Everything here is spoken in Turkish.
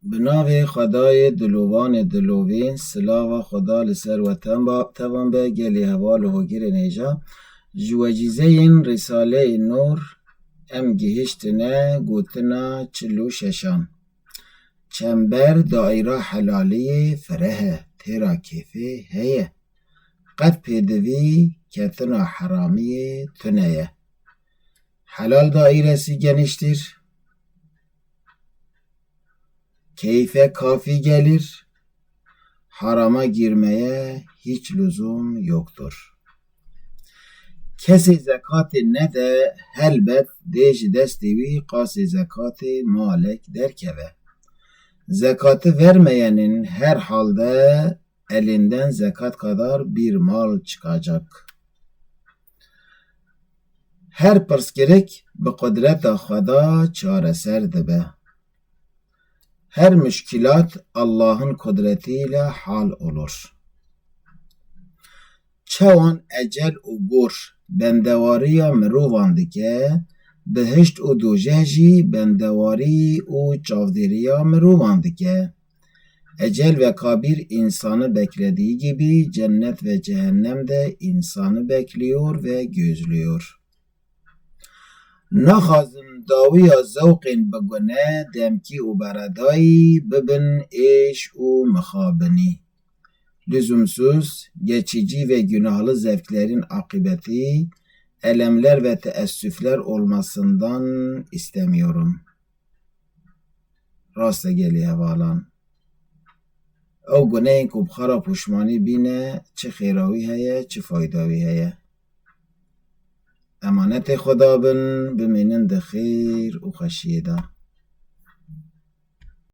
به نام خدای دلوان دلوین سلاو خدا لسر و تبان به گلی هوال و گیر نیجا جوجیزه این رساله نور ام گهشتنه گوتنا چلو ششان چنبر دایره حلالی فره تیرا کیفی هیه قد پیدوی کتنا حرامی تنیه حلال دایره سی geniştir. Keyfe kafi gelir. Harama girmeye hiç lüzum yoktur. Kesi zekatı ne de helbet deji destivi kasi zekatı malek derkeve. Zekatı vermeyenin her halde elinden zekat kadar bir mal çıkacak. Her pırsgerek bi kudreta Xweda çareser dibe. Her müşkilat Allah'ın kudretiyle hal olur. Çawan ecel û gor bendewariya mirovan dike, bihişt û dojeh jî bendewarî û çavdêriya mirovan dike. Ecel ve kabir insanı beklediği gibi cennet ve cehennem de insanı bekliyor ve gözlüyor. Naxazim dawiya zevqên bigune demkî û beredayî bibin êş û mixabinî. Lüzumsuz, geçici ve günahlı zevklerin akıbeti, elemler ve teessüfler olmasından istemiyorum. Rasta geliye valan. Ew gunehên ku bi xera puşmanî bîne, çi xêrawî heye, çi faydawî heye. Emanetê Xweda bin, bimînin di xêr û xweşiyê de.